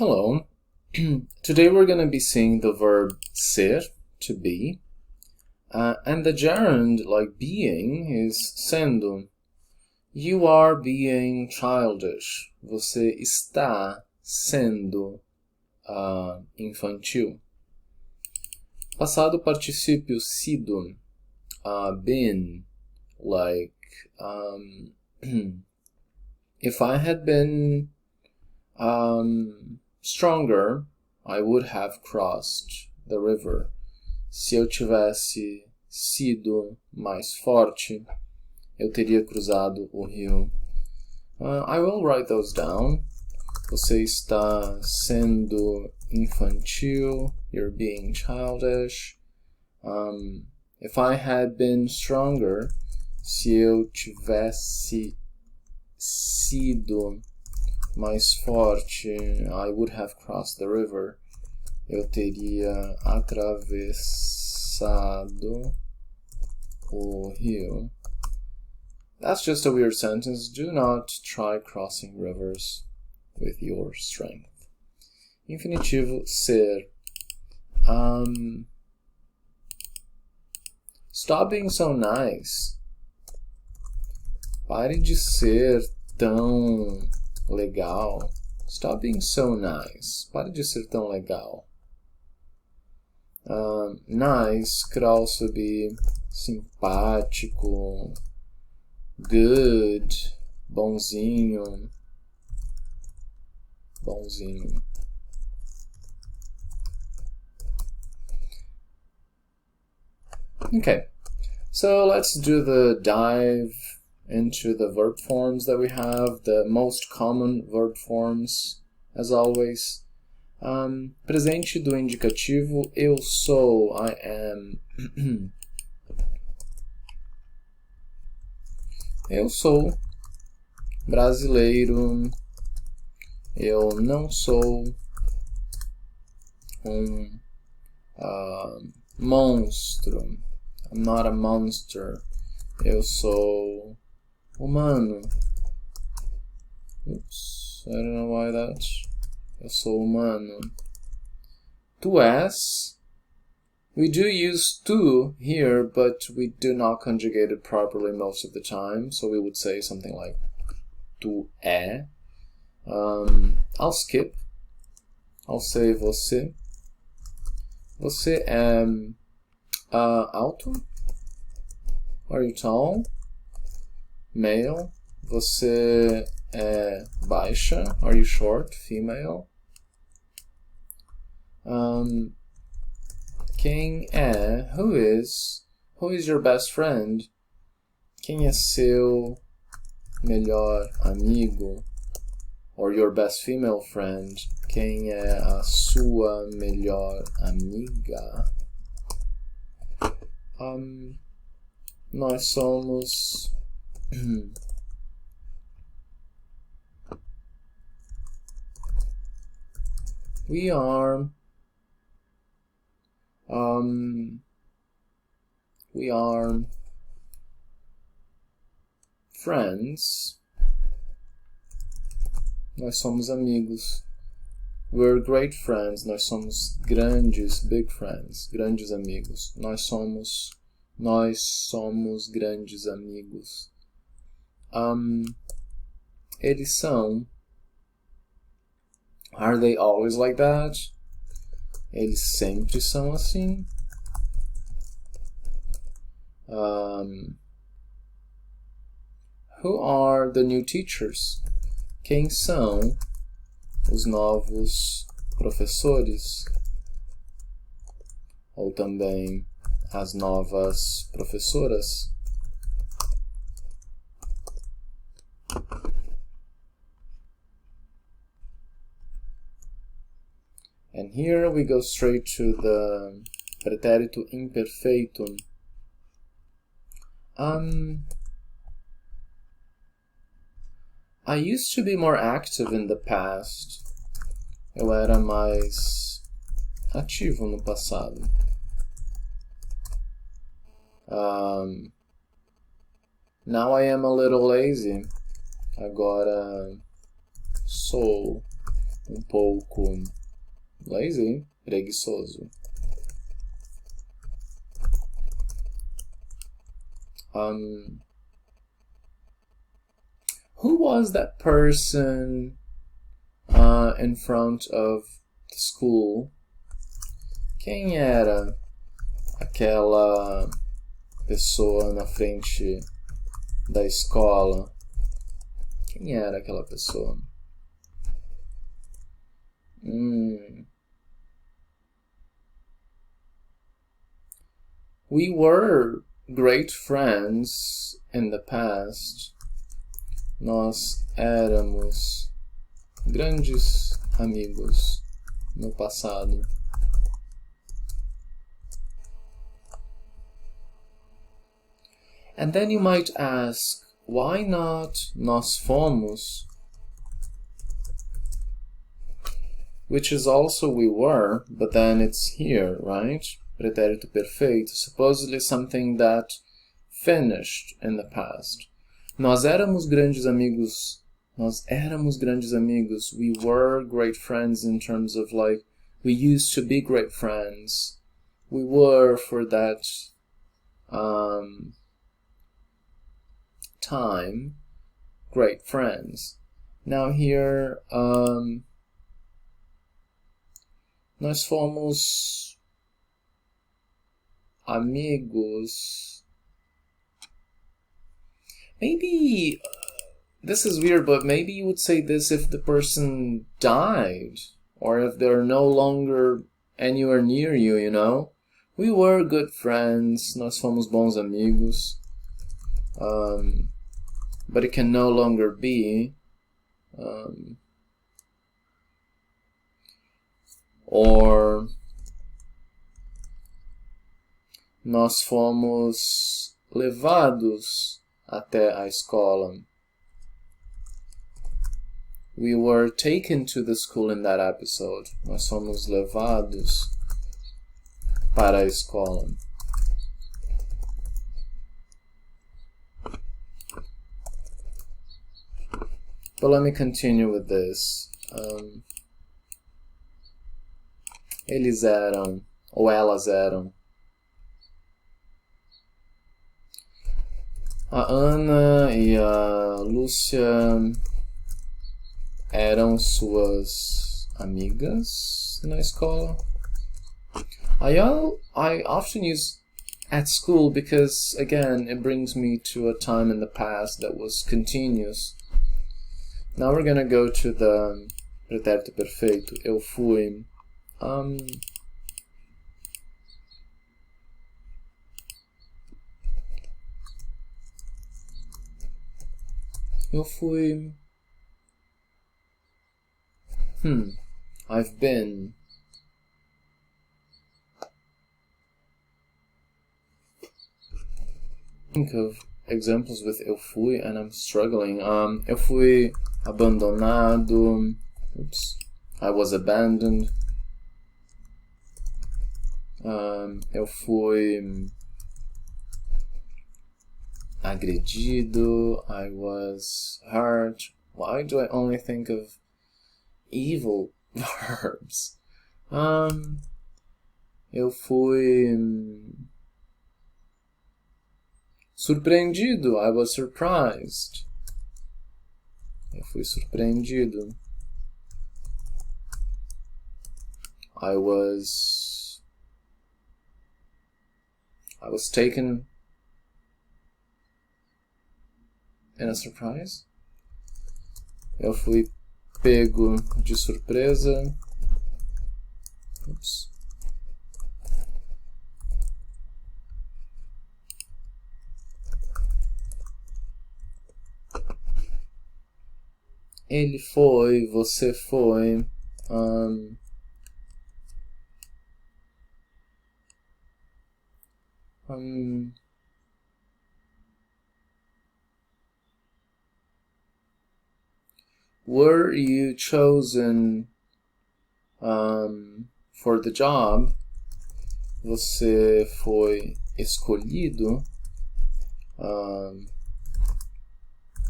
Hello. Today we're going to be seeing the verb ser, to be, and the gerund, like being, is sendo. You are being childish. Você está sendo infantil. Passado particípio SIDO, been, like, if I had been stronger, I would have crossed the river. Se eu tivesse sido mais forte, eu teria cruzado o rio. I will write those down. Você está sendo infantil. You're being childish. If I had been stronger, se eu tivesse sido mais forte, I would have crossed the river. Eu teria atravessado o rio. That's just a weird sentence. Do not try crossing rivers with your strength. Infinitivo ser. Stop being so nice. Pare de ser tão legal. Stop being so nice. Pare de ser tão legal. Nice could also be simpático, good, bonzinho, bonzinho. Okay, so let's do the dive into the verb forms that we have, the most common verb forms, as always. Presente do indicativo, eu sou, I am. Eu sou brasileiro. Eu não sou monstro. I'm not a monster. Eu sou humano. Oops, I don't know why that's. Eu sou humano. Tu és. We do use tu here, but we do not conjugate it properly most of the time. So we would say something like tu é. I'll skip. I'll say você. Você é alto? Are you tall? Male. Você é baixa? Are you short? Female. Quem é? Who is your best friend? Quem é seu melhor amigo? Or your best female friend? Quem é a sua melhor amiga? Nós somos we are friends. Nós somos amigos. We're great friends. Nós somos grandes, big friends, grandes amigos. Nós somos grandes amigos. Eles são. Are they always like that? Eles sempre são assim. Who are the new teachers? Quem são os novos professores? Ou também as novas professoras? And here we go straight to the pretérito imperfeito. I used to be more active in the past. Eu era mais ativo no passado. Now I am a little lazy. Agora sou um pouco lazy, preguiçoso. Who was that person in front of the school? Quem era aquela pessoa na frente da escola? Quem era aquela pessoa? We were great friends in the past. Nós éramos grandes amigos no passado. And then you might ask, why not nós fomos? Which is also we were, but then it's here, right? Pretérito perfeito, supposedly something that finished in the past. Nós éramos grandes amigos. Nós éramos grandes amigos. We were great friends in terms of like, we used to be great friends. We were for that time great friends. Now here, nós fomos amigos. Maybe, this is weird, but maybe you would say this if the person died, or if they're no longer anywhere near you, you know? We were good friends, nós fomos bons amigos, but it can no longer be. Or nós fomos levados até a escola. We were taken to the school in that episode. Nós fomos levados para a escola. But let me continue with this. Eles eram, ou elas eram. A Ana e a Lúcia eram suas amigas na escola. I often use at school because, again, it brings me to a time in the past that was continuous. Now we're gonna go to the pretérito perfeito. Eu fui. Eu fui. I've been. Think of examples with eu fui and I'm struggling. Eu fui abandonado. Oops. I was abandoned. Eu fui agredido. I was hurt. Why do I only think of evil verbs? Eu fui surpreendido. I was surprised. Eu fui surpreendido. I was taken in a surprise. Eu fui pego de surpresa. Oops. Ele foi, você foi. Were you chosen for the job? Você foi escolhido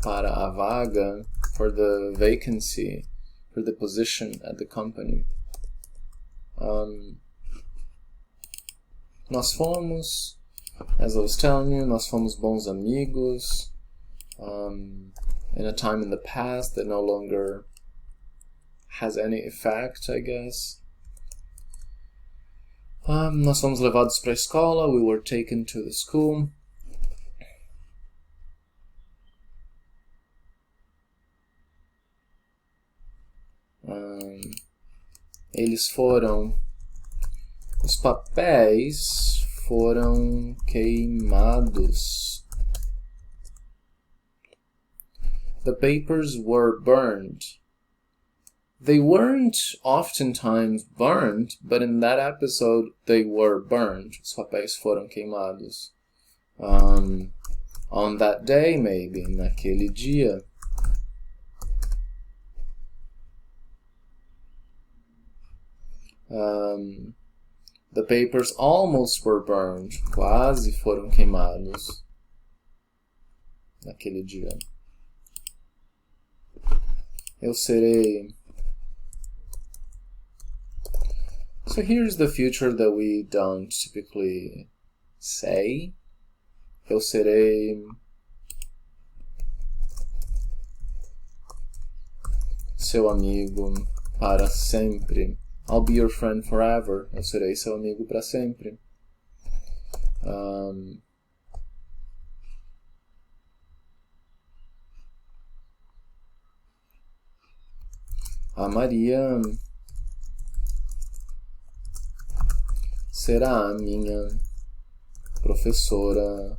para a vaga, for the vacancy. for the position at the company. Nós fomos, as I was telling you, nós fomos bons amigos in a time in the past that no longer has any effect, I guess. Nós fomos levados para a escola, we were taken to the school. Eles foram, os papéis foram queimados. The papers were burned. They weren't oftentimes burned, but in that episode they were burned. Os papéis foram queimados. On that day, maybe, naquele dia. The papers almost were burned. Quase foram queimados naquele dia. Eu serei. So here's the future that we don't typically say. Eu serei seu amigo para sempre. I'll be your friend forever. Eu serei seu amigo para sempre. A Maria será a minha professora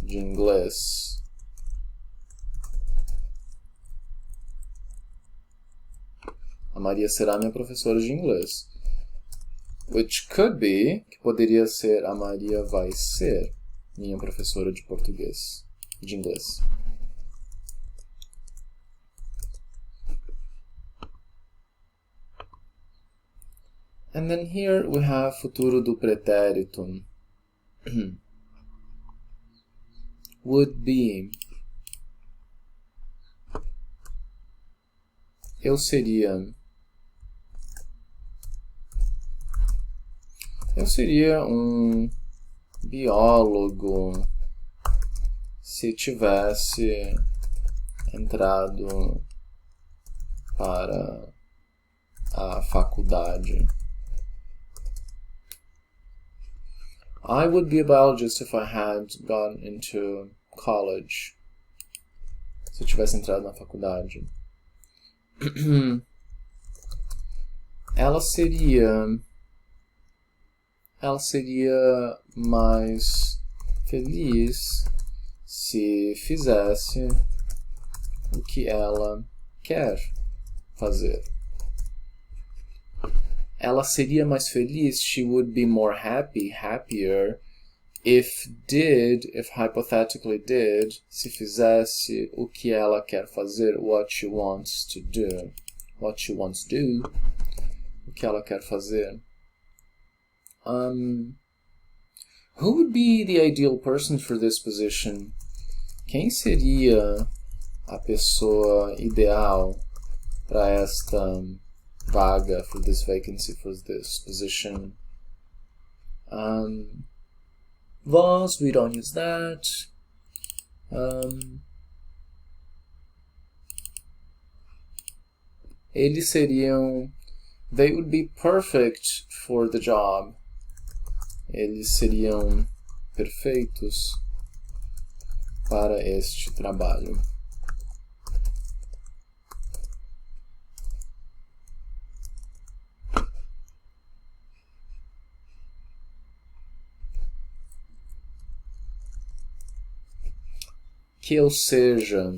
de inglês. A Maria será minha professora de inglês. Which could be, que poderia ser, a Maria vai ser minha professora de português, de inglês. And then here we have futuro do pretérito. Would be. Eu seria um biólogo se tivesse entrado para a faculdade. I would be a biologist if I had gone into college. Se eu tivesse entrado na faculdade. Ela seria mais feliz se fizesse o que ela quer fazer. Ela seria mais feliz, she would be more happier, if hypothetically did, se fizesse o que ela quer fazer, what she wants to do, o que ela quer fazer. Who would be the ideal person for this position? Quem seria a pessoa ideal para esta vaga, for this vacancy, for this position? Was, we don't use that. Eles seriam, they would be perfect for the job. Eles seriam perfeitos para este trabalho. Que eu seja.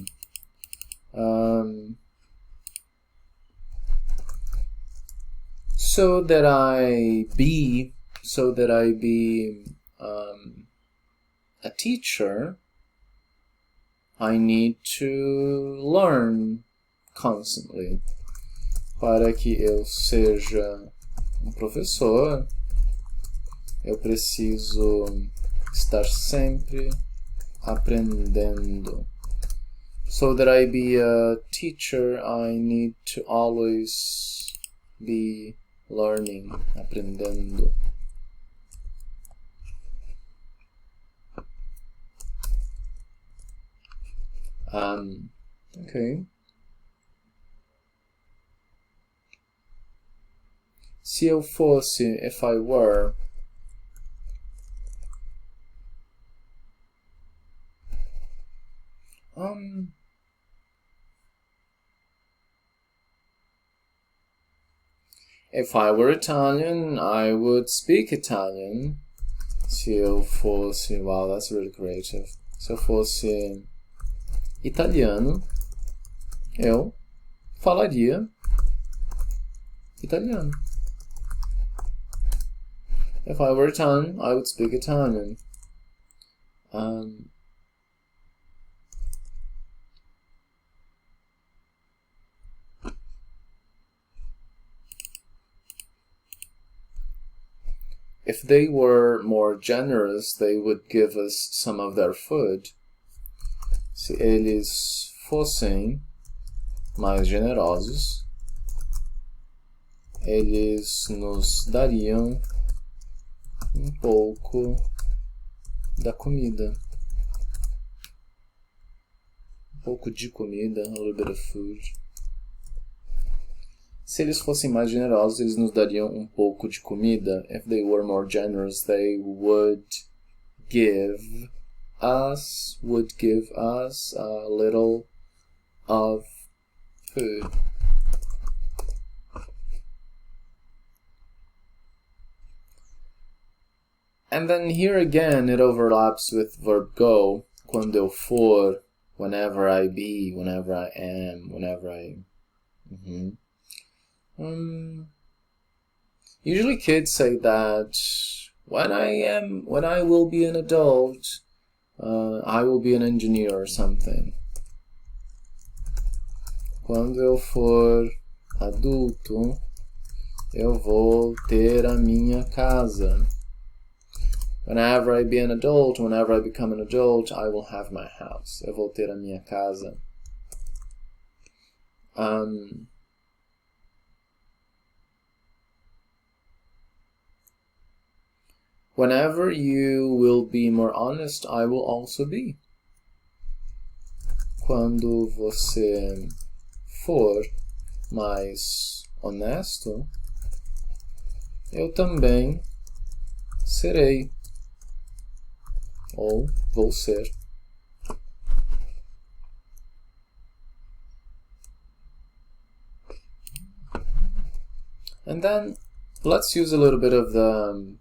So that I be a teacher, I need to learn constantly. Para que eu seja um professor, eu preciso estar sempre aprendendo. So that I be a teacher, I need to always be learning, aprendendo. Okay. Se eu fosse, if I were. If I were Italian, I would speak Italian. Se eu fosse, wow, that's really creative. Se eu fosse italiano, eu falaria italiano. If I were Italian, I would speak Italian. If they were more generous, they would give us some of their food. Se eles fossem mais generosos, eles nos dariam pouco da comida. Pouco de comida, a little bit of food. Se eles fossem mais generosos, eles nos dariam pouco de comida. If they were more generous, they would give us a little of food. And then here again, it overlaps with verb go. Quando eu for, whenever I be, whenever I am, whenever I... Usually kids say that when I will be an adult, I will be an engineer or something. Quando eu for adulto, eu vou ter a minha casa. Whenever I be an adult, whenever I become an adult, I will have my house. Eu vou ter a minha casa. Whenever you will be more honest, I will also be. Quando você for mais honesto, eu também serei. Ou vou ser. And then let's use a little bit of the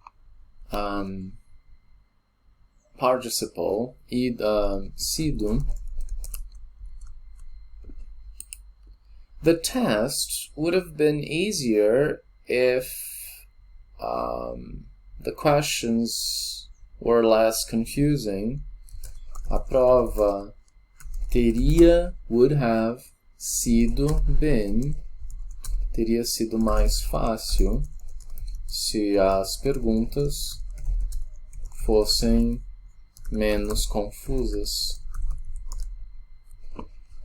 participle, SIDO. The test would have been easier if the questions were less confusing. A prova teria, would have, sido, been, teria sido mais fácil se as perguntas fossem menos confusas.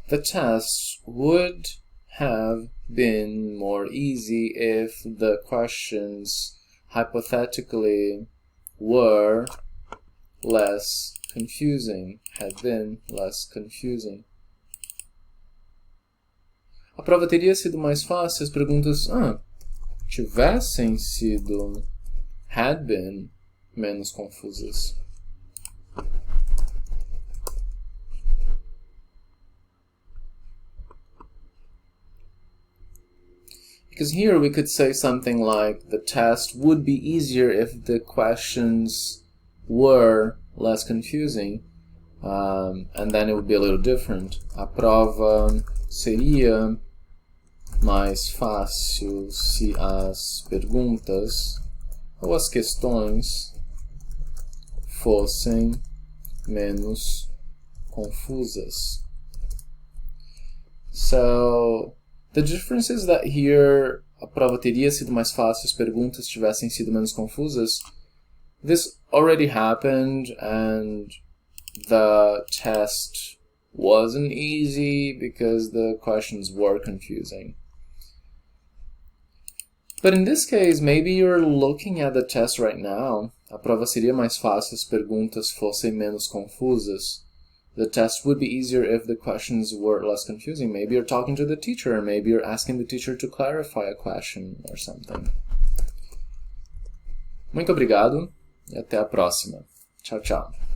The test would have been more easy if the questions hypothetically were less confusing, had been less confusing. A prova teria sido mais fácil se as perguntas tivessem sido, had been, menos confusas. Because here we could say something like, the test would be easier if the questions were less confusing, and then it would be a little different. A prova seria mais fácil se as perguntas ou as questões fossem menos confusas. So, the difference is that here a prova teria sido mais fácil se as perguntas tivessem sido menos confusas. This already happened and the test wasn't easy because the questions were confusing. But in this case, maybe you're looking at the test right now. A prova seria mais fácil se as perguntas fossem menos confusas. The test would be easier if the questions were less confusing. Maybe you're talking to the teacher, or maybe you're asking the teacher to clarify a question or something. Muito obrigado e até a próxima. Tchau, tchau.